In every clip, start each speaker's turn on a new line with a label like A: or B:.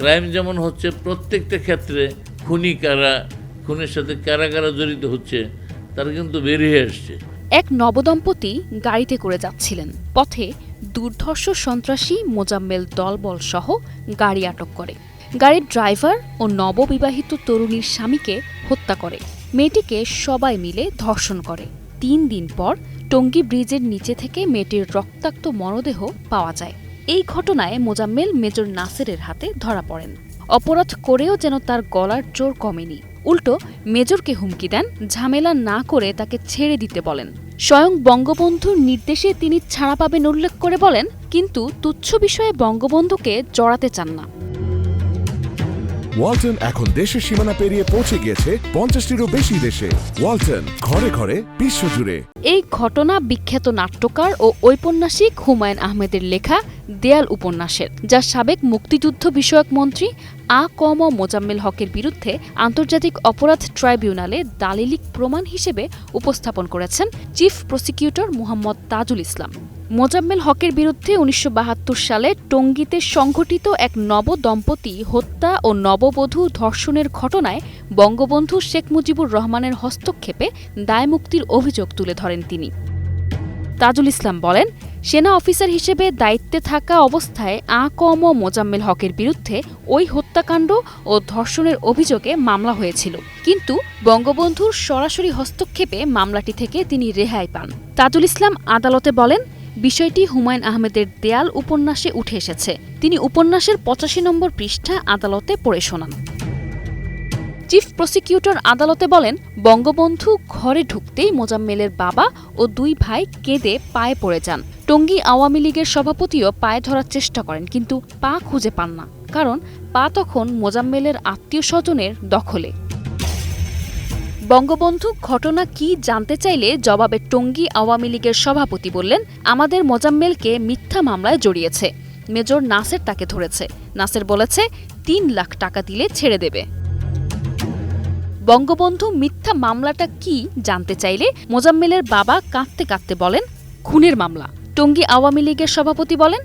A: Crime যেমন হচ্ছে, প্রত্যেকটা ক্ষেত্রে খুনের সাথে কারা জড়িত হচ্ছে তারা কিন্তু বেরিয়ে আসছে।
B: এক নবদম্পতি গাড়িতে করে যাচ্ছিলেন, পথে দুর্ধর্ষ সন্ত্রাসী মোজাম্মেল দলবল সহ গাড়ি আটক করে। গাড়ির ড্রাইভার ও নববিবাহিত তরুণীর স্বামীকে হত্যা করে। মেয়েটিকে সবাই মিলে ধর্ষণ করে। 3 দিন পর টঙ্গী ব্রিজের নিচে থেকে মেয়েটির রক্তাক্ত মরদেহ পাওয়া যায়। এই ঘটনায় মোজাম্মেল মেজর নাসেরের হাতে ধরা পড়েন। অপরাধ করেও যেন তার গলার জোর কমেনি, উল্টো মেজরকে হুমকি দেন, ঝামেলা না করে তাকে ছেড়ে দিতে বলেন। স্বয়ং বঙ্গবন্ধুর নির্দেশে তিনি ছাড়া পাবেন উল্লেখ করে বলেন, কিন্তু তুচ্ছ বিষয়ে বঙ্গবন্ধুকে জড়াতে চান না।
C: ওয়ালটন এখন দেশের সীমানা পেরিয়ে পৌঁছে গিয়েছে 50টিরও বেশি দেশে। ওয়ালটন, ঘরে ঘরে, বিশ্বজুড়ে।
B: এই ঘটনা বিখ্যাত নাট্যকার ও ঔপন্যাসিক হুমায়ুন আহমেদের লেখা দেয়াল উপন্যাসের, যা সাবেক মুক্তিযুদ্ধ বিষয়ক মন্ত্রী আ.ক.ম মোজাম্মেল হকের বিরুদ্ধে আন্তর্জাতিক অপরাধ ট্রাইব্যুনালে দালিলিক প্রমাণ হিসেবে উপস্থাপন করেছেন চিফ প্রসিকিউটর মোহাম্মদ তাজুল ইসলাম। মোজাম্মেল হকের বিরুদ্ধে 1972 সালে টঙ্গীতে সংঘটিত এক নবদম্পতি হত্যা ও নববধূ ধর্ষণের ঘটনায় বঙ্গবন্ধু শেখ মুজিবুর রহমানের হস্তক্ষেপে দায়মুক্তির অভিযোগ তুলে ধরেন তিনি। তাজুল ইসলাম বলেন, সেনা অফিসার হিসেবে দায়িত্বে থাকা অবস্থায় আ.ক.ম মোজাম্মেল হকের বিরুদ্ধে ওই হত্যাকাণ্ড ও ধর্ষণের অভিযোগে মামলা হয়েছিল, কিন্তু বঙ্গবন্ধুর সরাসরি হস্তক্ষেপে মামলাটি থেকে তিনি রেহাই পান। তাজুল ইসলাম আদালতে বলেন, বিষয়টি হুমায়ুন আহমেদের দেয়াল উপন্যাসে উঠে এসেছে। তিনি উপন্যাসের 85 নম্বর পৃষ্ঠা আদালতে পড়ে শোনান। চিফ প্রসিকিউটর আদালতে বলেন, বঙ্গবন্ধু ঘরে ঢুকতেই মোজাম্মেলের বাবা ও 2 ভাই কেঁদে পায়ে পড়ে যান। টঙ্গী আওয়ামী লীগের সভাপতিও পায়ে ধরার চেষ্টা করেন, কিন্তু পা খুঁজে পান না, কারণ পা তখন মোজাম্মেলের আত্মীয় স্বজনের দখলে। বঙ্গবন্ধু ঘটনা কি জানতে চাইলে জবাবে টঙ্গী আওয়ামী লীগের সভাপতি বললেন, আমাদের মোজাম্মেলকে মিথ্যা মামলায় জড়িয়েছে। মেজর নাসের তাকে ধরেছে। নাসের বলেছে 3 লাখ টাকা দিলে ছেড়ে দেবে। বঙ্গবন্ধু মিথ্যা মামলাটা কি জানতে চাইলে মোজাম্মেলের বাবা কাঁদতে কাঁদতে বলেন, খুনের মামলা। টঙ্গী আওয়ামী লীগের সভাপতি বলেন,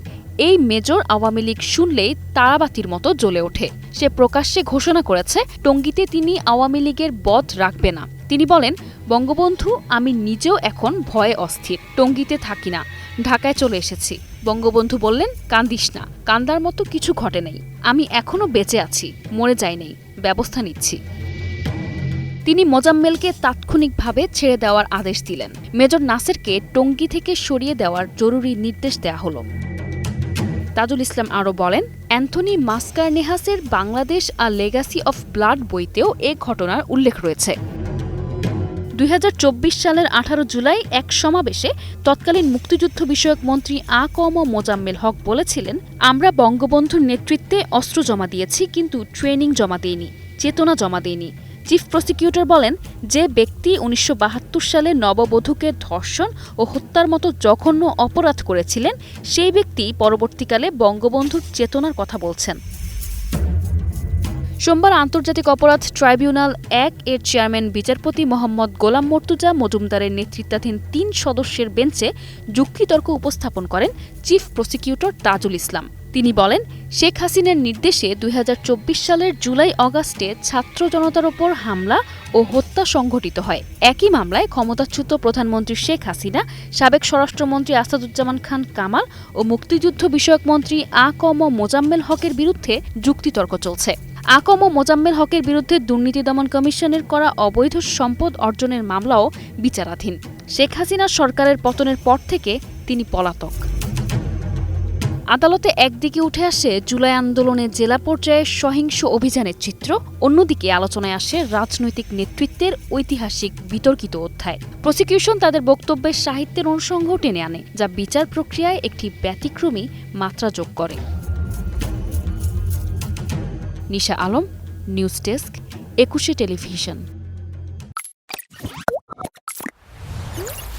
B: এই মেজর আওয়ামী লীগ শুনলেই তারাবাতির মতো জ্বলে ওঠে। সে প্রকাশ্যে ঘোষণা করেছে টঙ্গীতে তিনি আওয়ামী লীগের বধ রাখবে না। তিনি বলেন, বঙ্গবন্ধু, আমি নিজেও এখন ভয়ে অস্থির, টঙ্গীতে থাকি না, ঢাকায় চলে এসেছি। বঙ্গবন্ধু বললেন, কান্দিস না, কান্দার মতো কিছু ঘটে নাই, আমি এখনো বেঁচে আছি, মরে যাই নাই, ব্যবস্থা নিচ্ছি। তিনি মোজাম্মেলকে তাৎক্ষণিকভাবে ছেড়ে দেওয়ার আদেশ দিলেন। মেজর নাসেরকে টঙ্গী থেকে সরিয়ে দেওয়ার জরুরি নির্দেশ দেয়া হলো। তাজুল ইসলাম আরও বলেন, অ্যান্থনি মাসকারনেহাসের Bangladesh a legacy of blood বইতেও এ ঘটনার উল্লেখ রয়েছে। 2024 সালের 18 জুলাই এক সমাবেশে তৎকালীন মুক্তিযুদ্ধ বিষয়ক মন্ত্রী আ.ক.ম মোজাম্মেল হক বলেছিলেন, আমরা বঙ্গবন্ধুর নেতৃত্বে অস্ত্র জমা দিয়েছি, কিন্তু ট্রেনিং জমা দিইনি, চেতনা জমা দিইনি। চিফ প্রসিকিউটর বলেন, যে ব্যক্তি 1972 সালে নববধূকে ধর্ষণ ও হত্যার মতো জঘন্য অপরাধ করেছিলেন, সেই ব্যক্তি পরবর্তীকালে বঙ্গবন্ধুর চেতনার কথা বলছেন। সোমবার আন্তর্জাতিক অপরাধ ট্রাইব্যুনাল 1 এর চেয়ারম্যান বিচারপতি মোহাম্মদ গোলাম মর্তুজা মজুমদারের নেতৃত্বাধীন 3 সদস্যের বেঞ্চে যুক্তিতর্ক উপস্থাপন করেন চিফ প্রসিকিউটর তাজুল ইসলাম। তিনি বলেন, শেখ হাসিনার নির্দেশে 2024 সালের জুলাই-অগাস্টে ছাত্র জনতার ওপর হামলা ও হত্যা সংঘটিত হয়। একই মামলায় ক্ষমতাচ্যুত প্রধানমন্ত্রী শেখ হাসিনা, সাবেক স্বরাষ্ট্রমন্ত্রী আসাদুজ্জামান খান কামাল ও মুক্তিযুদ্ধ বিষয়ক মন্ত্রী আ.ক.ম মোজাম্মেল হকের বিরুদ্ধে যুক্তিতর্ক চলছে। আ.ক.ম মোজাম্মেল হকের বিরুদ্ধে দুর্নীতি দমন কমিশনের করা অবৈধ সম্পদ অর্জনের মামলাও বিচারাধীন। শেখ হাসিনা সরকারের পতনের পর থেকে তিনি পলাতক। আদালতে একদিকে উঠে আসে জুলাই আন্দোলনে জেলা পর্যায়ে সহিংস অভিযানের চিত্র, অন্যদিকে আলোচনায় আসে রাজনৈতিক নেতৃত্বের ঐতিহাসিক বিতর্কিত অধ্যায়। প্রসিকিউশন তাদের বক্তব্যে সাহিত্যের অনুষঙ্গ টেনে আনে, যা বিচার প্রক্রিয়ায় একটি ব্যতিক্রমী মাত্রা যোগ করে। নিশা আলম, নিউজ ডেস্ক, 21 টেলিভিশন।